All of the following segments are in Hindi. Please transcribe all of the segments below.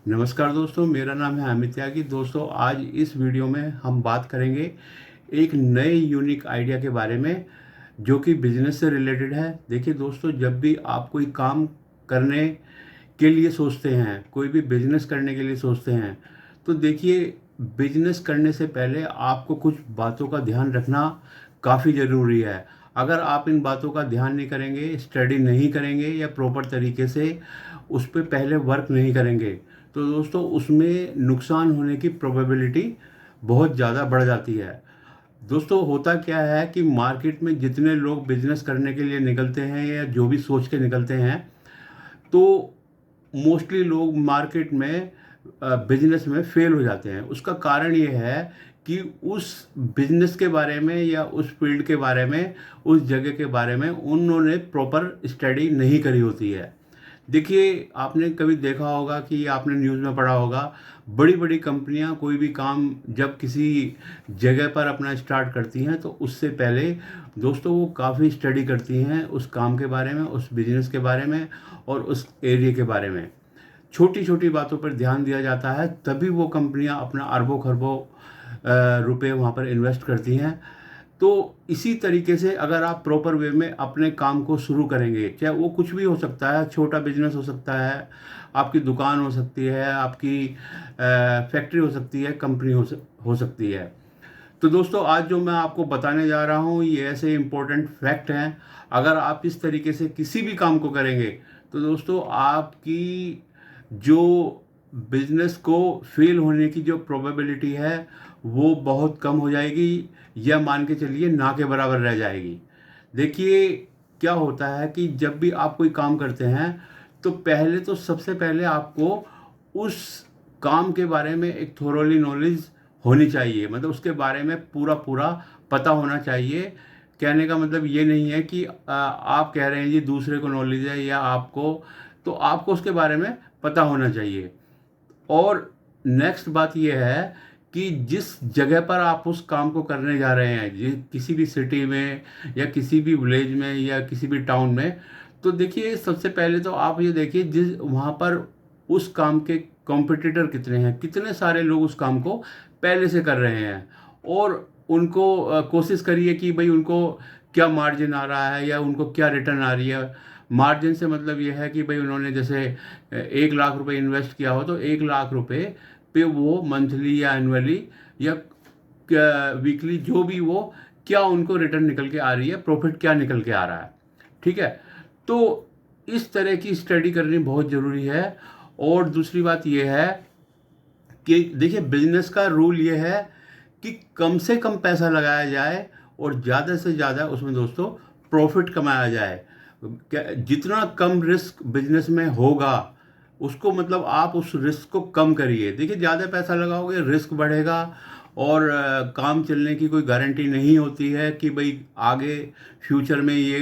नमस्कार दोस्तों, मेरा नाम है अमित त्यागी। दोस्तों, आज इस वीडियो में हम बात करेंगे एक नए यूनिक आइडिया के बारे में जो कि बिजनेस से रिलेटेड है। देखिए दोस्तों, जब भी आप कोई काम करने के लिए सोचते हैं, कोई भी बिजनेस करने के लिए सोचते हैं, तो देखिए बिजनेस करने से पहले आपको कुछ बातों का ध्यान रखना काफ़ी ज़रूरी है। अगर आप इन बातों का ध्यान नहीं करेंगे, स्टडी नहीं करेंगे या प्रॉपर तरीके से उस पे पहले वर्क नहीं करेंगे, तो दोस्तों उसमें नुकसान होने की प्रोबेबिलिटी बहुत ज़्यादा बढ़ जाती है। दोस्तों, होता क्या है कि मार्केट में जितने लोग बिजनेस करने के लिए निकलते हैं या जो भी सोच के निकलते हैं, तो मोस्टली लोग मार्केट में बिजनेस में फेल हो जाते हैं। उसका कारण ये है कि उस बिजनेस के बारे में या उस फील्ड के बारे में, उस जगह के बारे में उन्होंने प्रॉपर स्टडी नहीं करी होती है। देखिए, आपने कभी देखा होगा कि आपने न्यूज़ में पढ़ा होगा, बड़ी बड़ी कंपनियां कोई भी काम जब किसी जगह पर अपना स्टार्ट करती हैं, तो उससे पहले दोस्तों वो काफ़ी स्टडी करती हैं उस काम के बारे में, उस बिजनेस के बारे में और उस एरिया के बारे में। छोटी छोटी बातों पर ध्यान दिया जाता है, तभी वो कंपनियां अपना अरबों खरबों रुपए वहाँ पर इन्वेस्ट करती हैं। तो इसी तरीके से अगर आप प्रॉपर वे में अपने काम को शुरू करेंगे, चाहे वो कुछ भी हो सकता है, छोटा बिजनेस हो सकता है, आपकी दुकान हो सकती है, आपकी फैक्ट्री हो सकती है, कंपनी हो सकती है। तो दोस्तों, आज जो मैं आपको बताने जा रहा हूँ ये ऐसे इम्पोर्टेंट फैक्ट हैं। अगर आप इस तरीके से किसी भी काम को करेंगे, तो दोस्तों आपकी जो बिजनेस को फेल होने की जो प्रोबेबिलिटी है वो बहुत कम हो जाएगी, या मान के चलिए ना के बराबर रह जाएगी। देखिए, क्या होता है कि जब भी आप कोई काम करते हैं, तो पहले तो सबसे पहले आपको उस काम के बारे में एक थोरोली नॉलेज होनी चाहिए, मतलब उसके बारे में पूरा पूरा पता होना चाहिए। कहने का मतलब ये नहीं है कि आप कह रहे हैं जी दूसरे को नॉलेज है या आपको, तो आपको उसके बारे में पता होना चाहिए। और नेक्स्ट बात यह है कि जिस जगह पर आप उस काम को करने जा रहे हैं, किसी भी सिटी में या किसी भी विलेज में या किसी भी टाउन में, तो देखिए सबसे पहले तो आप ये देखिए जिस वहाँ पर उस काम के कॉम्पिटिटर कितने हैं, कितने सारे लोग उस काम को पहले से कर रहे हैं। और उनको कोशिश करिए कि भाई उनको क्या मार्जिन आ रहा है या उनको क्या रिटर्न आ रही है। मार्जिन से मतलब ये है कि भाई उन्होंने जैसे 1 लाख रुपए इन्वेस्ट किया हो, तो 1 लाख रुपए पे वो मंथली या एनुअली या वीकली जो भी वो क्या उनको रिटर्न निकल के आ रही है, प्रॉफिट क्या निकल के आ रहा है। ठीक है, तो इस तरह की स्टडी करनी बहुत ज़रूरी है। और दूसरी बात यह है कि देखिए बिजनेस का रूल ये है कि कम से कम पैसा लगाया जाए और ज़्यादा से ज़्यादा उसमें दोस्तों प्रॉफिट कमाया जाए। जितना कम रिस्क बिजनेस में होगा, उसको मतलब आप उस रिस्क को कम करिए। देखिए, ज़्यादा पैसा लगाओगे रिस्क बढ़ेगा, और काम चलने की कोई गारंटी नहीं होती है कि भाई आगे फ्यूचर में ये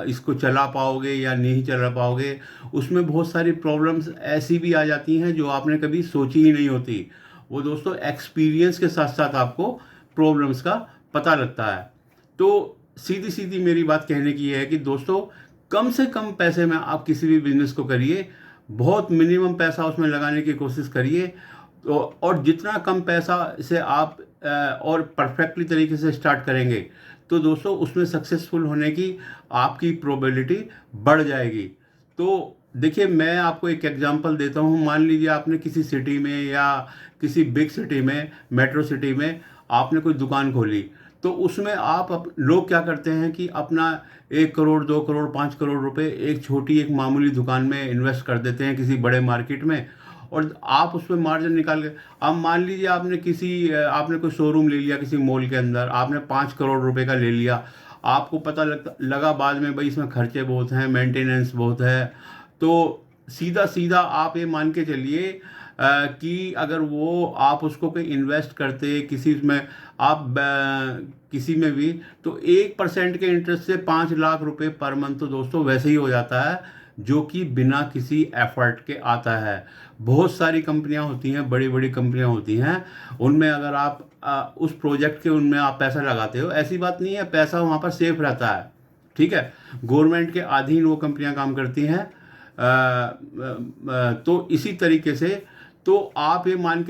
इसको चला पाओगे या नहीं चला पाओगे। उसमें बहुत सारी प्रॉब्लम्स ऐसी भी आ जाती हैं जो आपने कभी सोची ही नहीं होती। वो दोस्तों एक्सपीरियंस के साथ साथ आपको प्रॉब्लम्स का पता लगता है। तो सीधी सीधी मेरी बात कहने की ये है कि दोस्तों, कम से कम पैसे में आप किसी भी बिजनेस को करिए, बहुत मिनिमम पैसा उसमें लगाने की कोशिश करिए। तो और जितना कम पैसा से आप और परफेक्टली तरीके से स्टार्ट करेंगे, तो दोस्तों उसमें सक्सेसफुल होने की आपकी प्रोबेबिलिटी बढ़ जाएगी। तो देखिए, मैं आपको एक एग्जांपल देता हूँ। मान लीजिए आपने किसी सिटी में या किसी बिग सिटी में, मेट्रो सिटी में आपने कोई दुकान खोली, तो उसमें लोग क्या करते हैं कि अपना 1 करोड़, 2 करोड़, 5 करोड़ रुपए एक छोटी एक मामूली दुकान में इन्वेस्ट कर देते हैं किसी बड़े मार्केट में, और आप उसमें मार्जिन निकाल के। अब मान लीजिए आपने कोई शोरूम ले लिया किसी मॉल के अंदर, आपने 5 करोड़ रुपए का ले लिया। आपको पता लगा बाद में भाई इसमें खर्चे बहुत हैं, मेंटेनेंस बहुत है। तो सीधा सीधा आप ये मान के चलिए कि अगर वो आप उसको कोई इन्वेस्ट करते किसी में, आप किसी में भी, तो 1% के इंटरेस्ट से 5 लाख रुपए पर मंथ तो दोस्तों वैसे ही हो जाता है, जो कि बिना किसी एफर्ट के आता है। बहुत सारी कंपनियां होती हैं, बड़ी बड़ी कंपनियां होती हैं, उनमें अगर आप उस प्रोजेक्ट के उनमें आप पैसा लगाते हो, ऐसी बात नहीं है, पैसा वहाँ पर सेफ रहता है। ठीक है, गवर्नमेंट के अधीन वो कंपनियां काम करती हैं। तो इसी तरीके से तो आप ये मान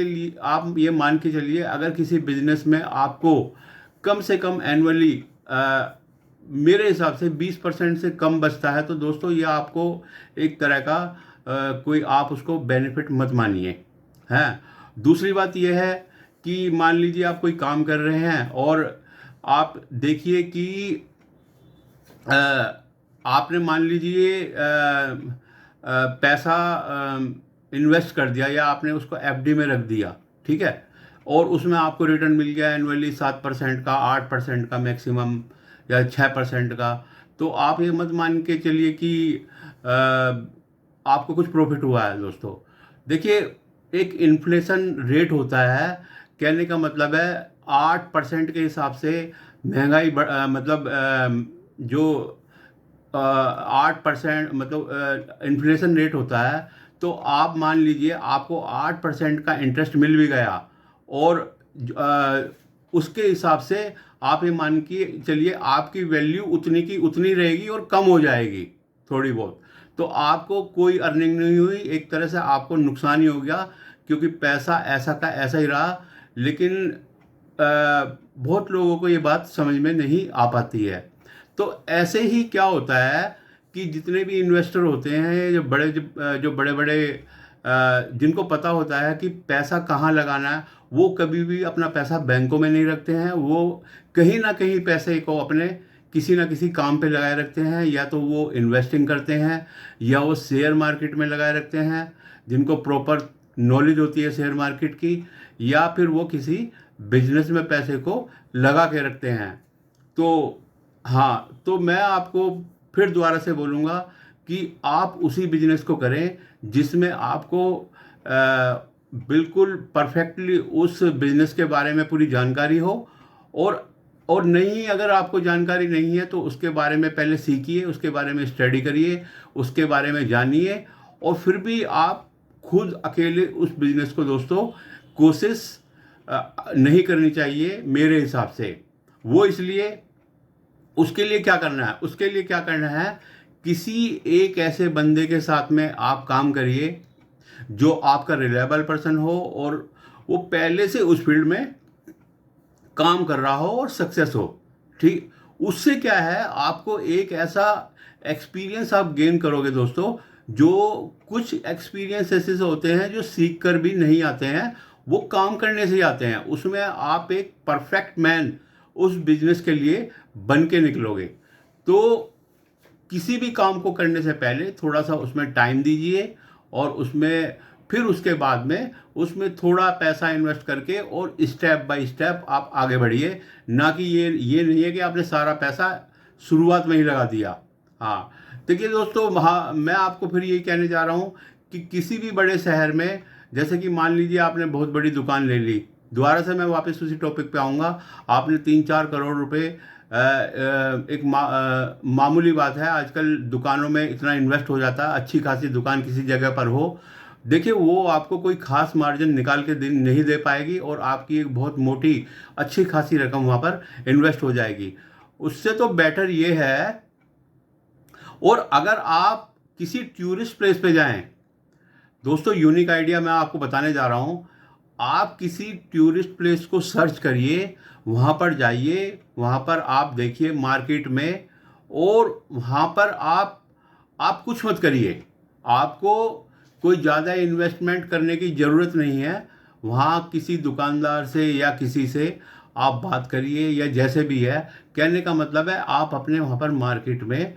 के चलिए, अगर किसी बिजनेस में आपको कम से कम एनुअली मेरे हिसाब से 20% से कम बचता है, तो दोस्तों ये आपको एक तरह का कोई आप उसको बेनिफिट मत मानिए। हैं, दूसरी बात यह है कि मान लीजिए आप कोई काम कर रहे हैं और आप देखिए कि आपने मान लीजिए पैसा इन्वेस्ट कर दिया या आपने उसको एफडी में रख दिया, ठीक है, और उसमें आपको रिटर्न मिल गया एनुअली 7% का, 8% का मैक्सिमम, या 6% का। तो आप ये मत मान के चलिए कि आपको कुछ प्रॉफिट हुआ है। दोस्तों देखिए, एक इन्फ्लेशन रेट होता है, कहने का मतलब है 8% के हिसाब से महंगाई मतलब जो 8% मतलब इन्फ्लेशन रेट होता है। तो आप मान लीजिए आपको 8% का इंटरेस्ट मिल भी गया, और उसके हिसाब से आप ये मान के चलिए आपकी वैल्यू उतनी की उतनी रहेगी और कम हो जाएगी थोड़ी बहुत। तो आपको कोई अर्निंग नहीं हुई, एक तरह से आपको नुकसान ही हो गया, क्योंकि पैसा ऐसा का ऐसा ही रहा। लेकिन बहुत लोगों को ये बात समझ में नहीं आ पाती है। तो ऐसे ही क्या होता है कि जितने भी इन्वेस्टर होते हैं, जो बड़े बड़े जिनको पता होता है कि पैसा कहाँ लगाना है, वो कभी भी अपना पैसा बैंकों में नहीं रखते हैं। वो कहीं ना कहीं पैसे को अपने किसी ना किसी काम पे लगाए रखते हैं, या तो वो इन्वेस्टिंग करते हैं, या वो शेयर मार्केट में लगाए रखते हैं, जिनको प्रॉपर नॉलेज होती है शेयर मार्केट की, या फिर वो किसी बिजनेस में पैसे को लगा के रखते हैं। तो हाँ, तो मैं आपको फिर दोबारा से बोलूँगा कि आप उसी बिजनेस को करें जिसमें आपको बिल्कुल परफेक्टली उस बिजनेस के बारे में पूरी जानकारी हो। और नहीं, अगर आपको जानकारी नहीं है तो उसके बारे में पहले सीखिए, उसके बारे में स्टडी करिए, उसके बारे में जानिए, और फिर भी आप खुद अकेले उस बिजनेस को दोस्तों कोशिश नहीं करनी चाहिए मेरे हिसाब से। वो इसलिए, उसके लिए क्या करना है, किसी एक ऐसे बंदे के साथ में आप काम करिए जो आपका रिलायबल पर्सन हो, और वो पहले से उस फील्ड में काम कर रहा हो और सक्सेस हो। ठीक, उससे क्या है, आपको एक ऐसा एक्सपीरियंस आप गेन करोगे दोस्तों। जो कुछ एक्सपीरियंस ऐसे होते हैं जो सीख कर भी नहीं आते हैं, वो काम करने से ही आते हैं। उसमें आप एक परफेक्ट मैन उस बिजनेस के लिए बन के निकलोगे। तो किसी भी काम को करने से पहले थोड़ा सा उसमें टाइम दीजिए, और उसमें फिर उसके बाद में उसमें थोड़ा पैसा इन्वेस्ट करके और स्टेप बाय स्टेप आप आगे बढ़िए। ना कि ये नहीं है कि आपने सारा पैसा शुरुआत में ही लगा दिया। हाँ, देखिए दोस्तों, हाँ, मैं आपको फिर यही कहने जा रहा हूँ कि किसी भी बड़े शहर में, जैसे कि मान लीजिए आपने बहुत बड़ी दुकान ले ली, दोबारा से मैं वापस उसी टॉपिक पे आऊँगा। आपने 3-4 करोड़ रुपए, एक मामूली बात है, आजकल दुकानों में इतना इन्वेस्ट हो जाता है। अच्छी खासी दुकान किसी जगह पर हो, देखिए वो आपको कोई खास मार्जिन निकाल के नहीं दे पाएगी, और आपकी एक बहुत मोटी अच्छी खासी रकम वहाँ पर इन्वेस्ट हो जाएगी। उससे तो बेटर ये है, और अगर आप किसी टूरिस्ट प्लेस पे जाएं, दोस्तों यूनिक आइडिया मैं आपको बताने जा रहा हूँ। आप किसी टूरिस्ट प्लेस को सर्च करिए, वहाँ पर जाइए, वहाँ पर आप देखिए मार्केट में, और वहाँ पर आप कुछ मत करिए। आपको कोई ज़्यादा इन्वेस्टमेंट करने की ज़रूरत नहीं है। वहाँ किसी दुकानदार से या किसी से आप बात करिए, या जैसे भी है, कहने का मतलब है आप अपने वहाँ पर मार्केट में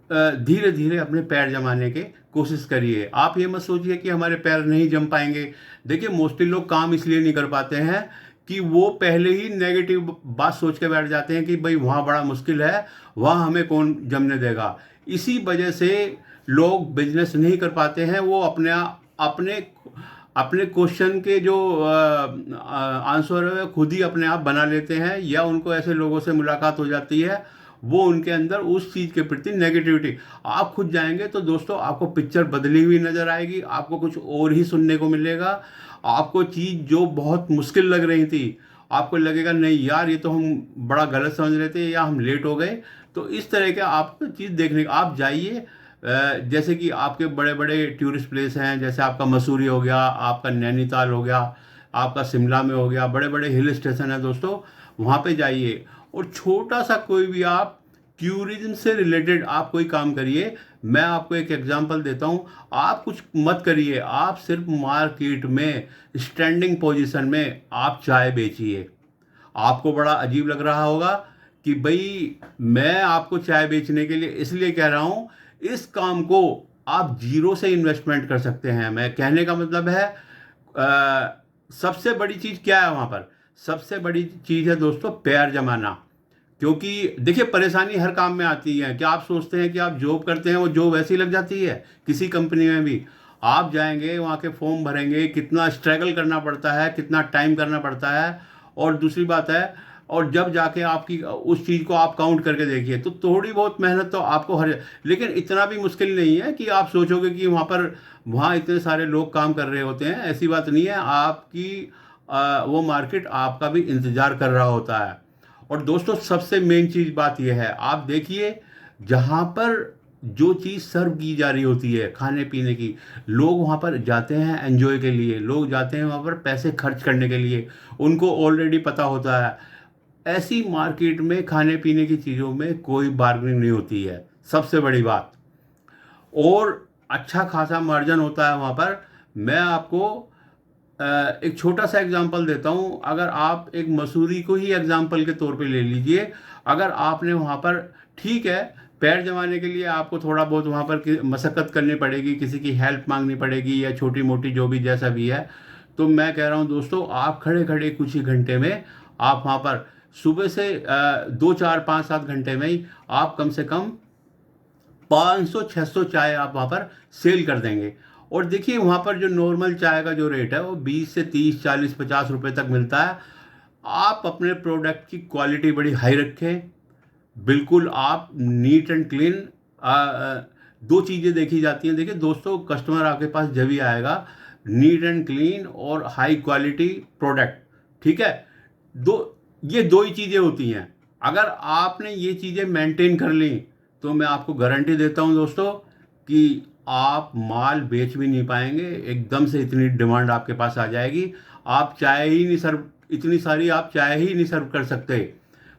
धीरे धीरे अपने पैर जमाने के कोशिश करिए। आप ये मत सोचिए कि हमारे पैर नहीं जम पाएंगे। देखिए मोस्टली लोग काम इसलिए नहीं कर पाते हैं कि वो पहले ही नेगेटिव बात सोच के बैठ जाते हैं कि भाई वहाँ बड़ा मुश्किल है, वहाँ हमें कौन जमने देगा। इसी वजह से लोग बिजनेस नहीं कर पाते हैं। वो अपने अपने क्वेश्चन के जो आंसर है खुद ही अपने आप बना लेते हैं, या उनको ऐसे लोगों से मुलाकात हो जाती है, वो उनके अंदर उस चीज़ के प्रति नेगेटिविटी। आप खुद जाएंगे तो दोस्तों आपको पिक्चर बदली हुई नज़र आएगी, आपको कुछ और ही सुनने को मिलेगा। आपको चीज़ जो बहुत मुश्किल लग रही थी, आपको लगेगा नहीं यार ये तो हम बड़ा गलत समझ रहे थे, या हम लेट हो गए। तो इस तरह के आपको चीज़ देखने, आप जाइए, जैसे कि आपके बड़े बड़े टूरिस्ट प्लेस हैं, जैसे आपका मसूरी हो गया, आपका नैनीताल हो गया, आपका शिमला में हो गया, बड़े बड़े हिल स्टेशन है दोस्तों, वहाँ पे जाइए और छोटा सा कोई भी आप टूरिज्म से रिलेटेड आप कोई काम करिए। मैं आपको एक एग्जांपल देता हूँ, आप कुछ मत करिए, आप सिर्फ मार्केट में स्टैंडिंग पोजीशन में आप चाय बेचिए। आपको बड़ा अजीब लग रहा होगा कि भाई मैं आपको चाय बेचने के लिए इसलिए कह रहा हूँ, इस काम को आप जीरो से इन्वेस्टमेंट कर सकते हैं। मैं कहने का मतलब है सबसे बड़ी चीज़ क्या है वहाँ पर, सबसे बड़ी चीज़ है दोस्तों पैर जमाना। क्योंकि देखिए परेशानी हर काम में आती है। क्या आप सोचते हैं कि आप जॉब करते हैं वो जॉब वैसी ही लग जाती है? किसी कंपनी में भी आप जाएंगे, वहाँ के फॉर्म भरेंगे, कितना स्ट्रगल करना पड़ता है, कितना टाइम करना पड़ता है। और दूसरी बात है, और जब जाके आपकी उस चीज़ को आप काउंट करके देखिए तो थोड़ी बहुत मेहनत तो आपको हर, लेकिन इतना भी मुश्किल नहीं है कि आप सोचोगे कि वहाँ इतने सारे लोग काम कर रहे होते हैं। ऐसी बात नहीं है। आपकी वो मार्केट आपका भी इंतज़ार कर रहा होता है। और दोस्तों सबसे मेन चीज़ बात यह है, आप देखिए जहाँ पर जो चीज़ सर्व की जा रही होती है खाने पीने की, लोग वहाँ पर जाते हैं एंजॉय के लिए, लोग जाते हैं वहाँ पर पैसे खर्च करने के लिए, उनको ऑलरेडी पता होता है। ऐसी मार्केट में खाने पीने की चीज़ों में कोई बार्गेनिंग नहीं होती है, सबसे बड़ी बात। और अच्छा खासा मार्जिन होता है वहाँ पर। मैं आपको एक छोटा सा एग्जांपल देता हूँ। अगर आप एक मसूरी को ही एग्जांपल के तौर पे ले लीजिए, अगर आपने वहाँ पर, ठीक है पैर जमाने के लिए आपको थोड़ा बहुत वहाँ पर मशक्क़त करनी पड़ेगी, किसी की हेल्प मांगनी पड़ेगी या छोटी मोटी जो भी जैसा भी है, तो मैं कह रहा हूँ दोस्तों आप खड़े खड़े कुछ ही घंटे में आप वहाँ पर सुबह से 2 4 5 7 घंटे में ही आप कम से कम 500 600 चाय आप वहाँ पर सेल कर देंगे। और देखिए वहाँ पर जो नॉर्मल चाय का जो रेट है वो 20 से 30 40 50 रुपए तक मिलता है। आप अपने प्रोडक्ट की क्वालिटी बड़ी हाई रखें, बिल्कुल आप नीट एंड क्लीन। दो चीज़ें देखी जाती हैं, देखिए दोस्तों कस्टमर आपके पास जब भी आएगा, नीट एंड क्लीन और हाई क्वालिटी प्रोडक्ट, ठीक है। ये दो ही चीज़ें होती हैं। अगर आपने ये चीज़ें मेंटेन कर ली तो मैं आपको गारंटी देता हूं दोस्तों कि आप माल बेच भी नहीं पाएंगे, एकदम से इतनी डिमांड आपके पास आ जाएगी, आप चाय ही नहीं सर्व, इतनी सारी आप चाय ही नहीं सर्व कर सकते।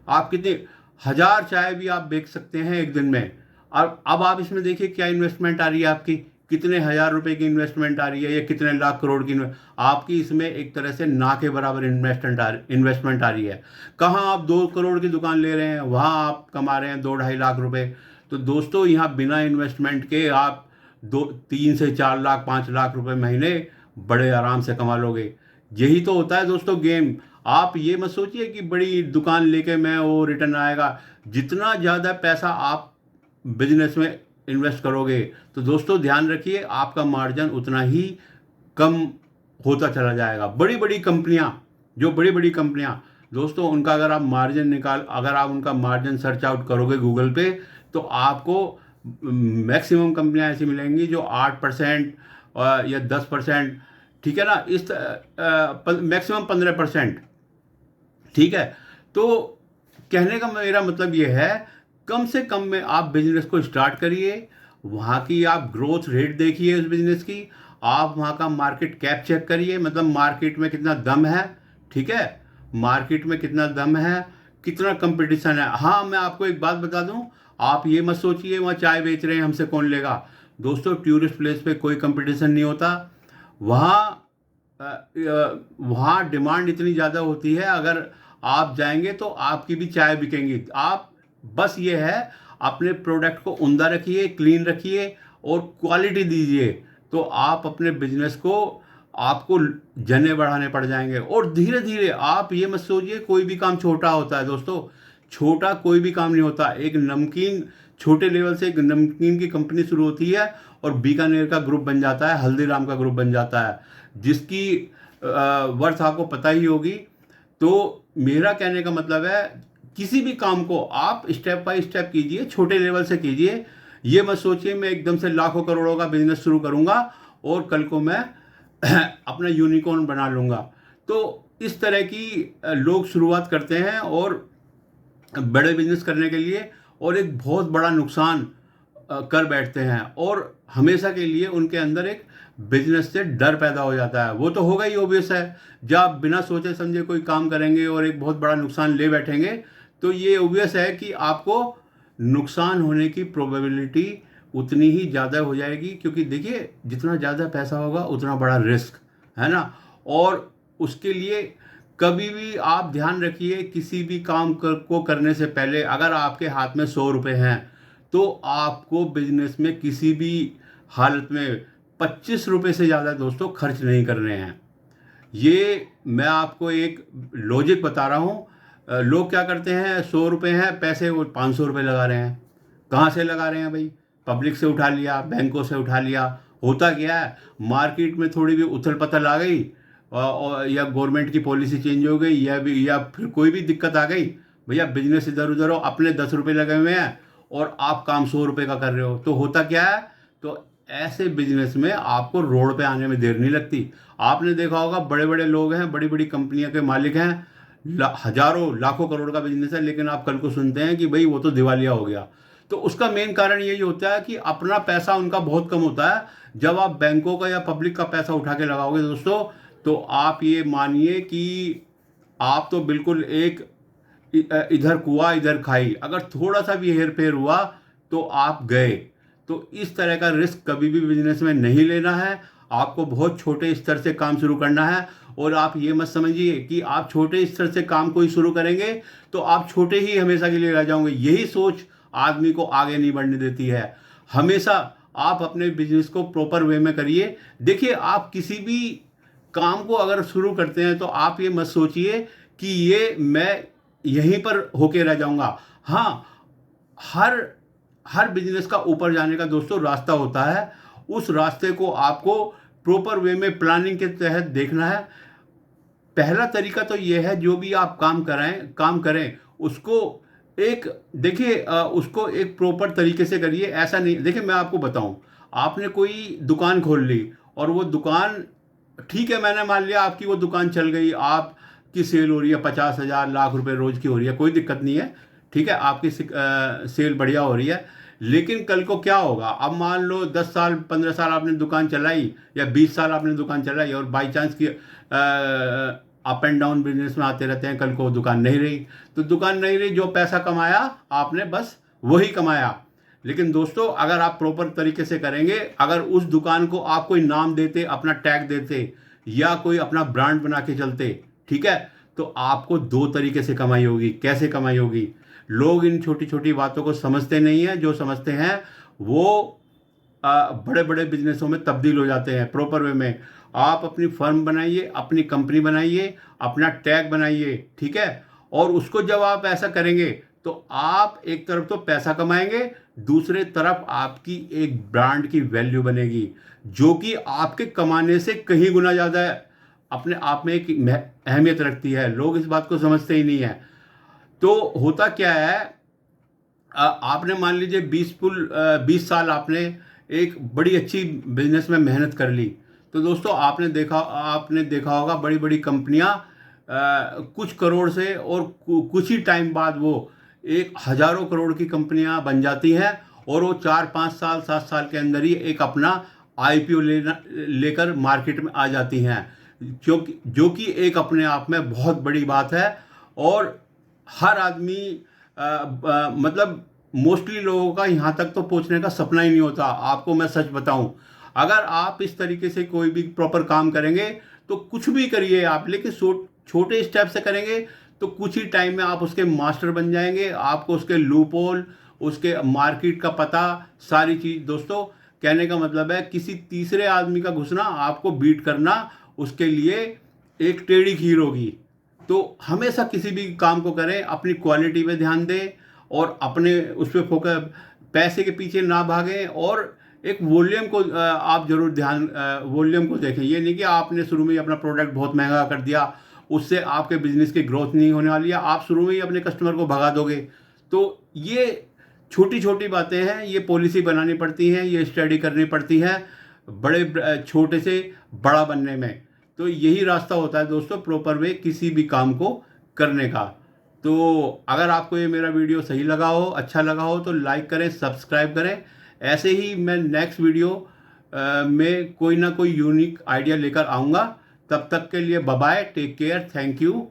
आप कितने हजार चाय भी आप बेच सकते हैं एक दिन में। और अब आप इसमें देखिए क्या इन्वेस्टमेंट आ रही है आपकी, कितने हजार रुपए की इन्वेस्टमेंट आ रही है या कितने लाख करोड़ की आपकी इसमें एक तरह से ना के बराबर इन्वेस्टमेंट आ रही है। कहाँ आप 2 करोड़ की दुकान ले रहे हैं, वहाँ आप कमा रहे हैं 2 ढाई लाख रुपए। तो दोस्तों यहाँ बिना इन्वेस्टमेंट के आप 2 3 से 4 लाख 5 लाख रुपए महीने बड़े आराम से कमा लोगे। यही तो होता है दोस्तों गेम। आप ये मत सोचिए कि बड़ी दुकान लेके मैं वो रिटर्न आएगा। जितना ज़्यादा पैसा आप बिजनेस में इन्वेस्ट करोगे तो दोस्तों ध्यान रखिए आपका मार्जिन उतना ही कम होता चला जाएगा। बड़ी बड़ी कंपनियां, जो बड़ी बड़ी कंपनियां दोस्तों, उनका अगर आप अगर आप उनका मार्जिन सर्च आउट करोगे गूगल पे तो आपको मैक्सिमम कंपनियां ऐसी मिलेंगी जो 8% या 10%, ठीक है ना, इस मैक्सिमम 15%, ठीक है। तो कहने का मेरा मतलब ये है, कम से कम में आप बिजनेस को स्टार्ट करिए, वहाँ की आप ग्रोथ रेट देखिए उस बिजनेस की, आप वहाँ का मार्केट कैप चेक करिए, मतलब मार्केट में कितना दम है, ठीक है, मार्केट में कितना दम है, कितना कंपटीशन है। हाँ मैं आपको एक बात बता दूं, आप ये मत सोचिए वहाँ चाय बेच रहे हैं हमसे कौन लेगा। दोस्तों टूरिस्ट प्लेस पे कोई कंपटीशन नहीं होता, वहाँ वहाँ डिमांड इतनी ज़्यादा होती है, अगर आप जाएंगे तो आपकी भी चाय बिकेंगी। आप बस ये है अपने प्रोडक्ट को उम्दा रखिए, क्लीन रखिए और क्वालिटी दीजिए, तो आप अपने बिजनेस को, आपको जने बढ़ाने पड़ जाएंगे। और धीरे धीरे आप ये मत सोचिए कोई भी काम छोटा होता है दोस्तों, छोटा कोई भी काम नहीं होता। एक नमकीन, छोटे लेवल से एक नमकीन की कंपनी शुरू होती है और बीकानेर का ग्रुप बन जाता है, हल्दीराम का ग्रुप बन जाता है, जिसकी वर्थ आपको पता ही होगी। तो मेरा कहने का मतलब है किसी भी काम को आप स्टेप बाय स्टेप कीजिए, छोटे लेवल से कीजिए। ये मत सोचिए मैं एकदम से लाखों करोड़ों का बिजनेस शुरू करूंगा और कल को मैं अपना यूनिकॉर्न बना लूंगा। तो इस तरह की लोग शुरुआत करते हैं और बड़े बिजनेस करने के लिए, और एक बहुत बड़ा नुकसान कर बैठते हैं और हमेशा के लिए उनके अंदर एक बिजनेस से डर पैदा हो जाता है। वो तो होगा ही, ऑब्वियस है। जब आप बिना सोचे समझे कोई काम करेंगे और एक बहुत बड़ा नुकसान ले बैठेंगे तो ये ऑब्वियस है कि आपको नुकसान होने की प्रोबेबिलिटी उतनी ही ज़्यादा हो जाएगी, क्योंकि देखिए जितना ज़्यादा पैसा होगा उतना बड़ा रिस्क है ना। और उसके लिए कभी भी आप ध्यान रखिए, किसी भी काम को करने से पहले अगर आपके हाथ में 100 रुपये हैं तो आपको बिजनेस में किसी भी हालत में 25 रुपये से ज़्यादा दोस्तों खर्च नहीं करने हैं। ये मैं आपको एक लॉजिक बता रहा हूँ। लोग क्या करते हैं, 100 रुपये हैं पैसे, वो 500 रुपये लगा रहे हैं। कहाँ से लगा रहे हैं भाई? पब्लिक से उठा लिया, बैंकों से उठा लिया। होता क्या है, मार्केट में थोड़ी भी उथल पथल आ गई और या गवर्नमेंट की पॉलिसी चेंज हो गई या फिर कोई भी दिक्कत आ गई, भैया बिजनेस इधर उधर हो, अपने 10 रुपये लगे हुए हैं और आप काम 100 रुपये का कर रहे हो, तो होता क्या है, तो ऐसे बिजनेस में आपको रोड पे आने में देर नहीं लगती। आपने देखा होगा बड़े बड़े लोग हैं, बड़ी बड़ी कंपनियों के मालिक हैं, हजारों लाखों करोड़ का बिजनेस है, लेकिन आप कल को सुनते हैं कि भाई वो तो दिवालिया हो गया। तो उसका मेन कारण यही होता है कि अपना पैसा उनका बहुत कम होता है। जब आप बैंकों का या पब्लिक का पैसा उठा के लगाओगे दोस्तों, तो आप ये मानिए कि आप तो बिल्कुल एक इधर कुआ इधर खाई, अगर थोड़ा सा भी हेर फेर हुआ तो आप गए। तो इस तरह का रिस्क कभी भी बिजनेस में नहीं लेना है। आपको बहुत छोटे स्तर से काम शुरू करना है और आप ये मत समझिए कि आप छोटे स्तर से काम कोई शुरू करेंगे तो आप छोटे ही हमेशा के लिए रह जाओगे। यही सोच आदमी को आगे नहीं बढ़ने देती है। हमेशा आप अपने बिजनेस को प्रॉपर वे में करिए। देखिए, आप किसी भी काम को अगर शुरू करते हैं तो आप ये मत सोचिए कि ये मैं यहीं पर होके रह जाऊंगा। हाँ, हर बिजनेस का ऊपर जाने का दोस्तों रास्ता होता है। उस रास्ते को आपको प्रॉपर वे में प्लानिंग के तहत देखना है। पहला तरीका तो ये है, जो भी आप काम करें उसको एक देखिए, उसको एक प्रॉपर तरीके से करिए। ऐसा नहीं, देखिए मैं आपको बताऊं, आपने कोई दुकान खोल ली और वो दुकान, ठीक है, मैंने मान लिया आपकी वो दुकान चल गई, आपकी सेल हो रही है 50,000 लाख रुपए रोज की हो रही है, कोई दिक्कत नहीं है, ठीक है, आपकी सेल बढ़िया हो रही है। लेकिन कल को क्या होगा, अब मान लो 10 साल 15 साल आपने दुकान चलाई या 20 साल आपने दुकान चलाई और बाई चांस की अप एंड डाउन बिजनेस में आते रहते हैं, कल को दुकान नहीं रही, तो दुकान नहीं रही, जो पैसा कमाया आपने बस वही कमाया। लेकिन दोस्तों, अगर आप प्रॉपर तरीके से करेंगे, अगर उस दुकान को आप कोई नाम देते, अपना टैग देते या कोई अपना ब्रांड बना के चलते, ठीक है, तो आपको 2 तरीके से कमाई होगी। कैसे कमाई होगी? लोग इन छोटी छोटी बातों को समझते नहीं हैं। जो समझते हैं वो बड़े बड़े बिजनेसों में तब्दील हो जाते हैं। प्रॉपर वे में आप अपनी फर्म बनाइए, अपनी कंपनी बनाइए, अपना टैग बनाइए, ठीक है, और उसको जब आप ऐसा करेंगे तो आप एक तरफ तो पैसा कमाएंगे, दूसरे तरफ आपकी एक ब्रांड की वैल्यू बनेगी, जो कि आपके कमाने से कहीं गुना ज़्यादा अपने आप में एक अहमियत रखती है। लोग इस बात को समझते ही नहीं है। तो होता क्या है, आपने मान लीजिए 20 साल आपने एक बड़ी अच्छी बिजनेस में मेहनत कर ली, तो दोस्तों आपने देखा होगा बड़ी बड़ी कंपनियां कुछ करोड़ से और कुछ ही टाइम बाद वो एक हजारों करोड़ की कंपनियां बन जाती हैं और वो 4-5 साल 7 साल के अंदर ही एक अपना IPO लेकर मार्केट में आ जाती हैं, जो कि एक अपने आप में बहुत बड़ी बात है। और हर आदमी मतलब मोस्टली लोगों का यहाँ तक तो पहुँचने का सपना ही नहीं होता। आपको मैं सच बताऊं, अगर आप इस तरीके से कोई भी प्रॉपर काम करेंगे तो कुछ भी करिए आप, लेकिन छोटे स्टेप से करेंगे तो कुछ ही टाइम में आप उसके मास्टर बन जाएंगे। आपको उसके लूप होल, उसके मार्केट का पता, सारी चीज़, दोस्तों कहने का मतलब है किसी तीसरे आदमी का घुसना, आपको बीट करना उसके लिए एक टेढ़ी खीर होगी। तो हमेशा किसी भी काम को करें, अपनी क्वालिटी पे ध्यान दें और अपने उस पर फोकस, पैसे के पीछे ना भागें और एक वॉल्यूम को आप जरूर वॉल्यूम को देखें। ये नहीं कि आपने शुरू में ही अपना प्रोडक्ट बहुत महंगा कर दिया, उससे आपके बिजनेस की ग्रोथ नहीं होने वाली है, आप शुरू में ही अपने कस्टमर को भगा दोगे। तो ये छोटी छोटी बातें हैं, ये पॉलिसी बनानी पड़ती हैं, ये स्टडी करनी पड़ती है छोटे से बड़ा बनने में। तो यही रास्ता होता है दोस्तों प्रॉपर वे किसी भी काम को करने का। तो अगर आपको ये मेरा वीडियो सही लगा हो, अच्छा लगा हो, तो लाइक करें, सब्सक्राइब करें। ऐसे ही मैं नेक्स्ट वीडियो में कोई ना कोई यूनिक आइडिया लेकर आऊँगा। तब तक के लिए bye bye, take care, thank you.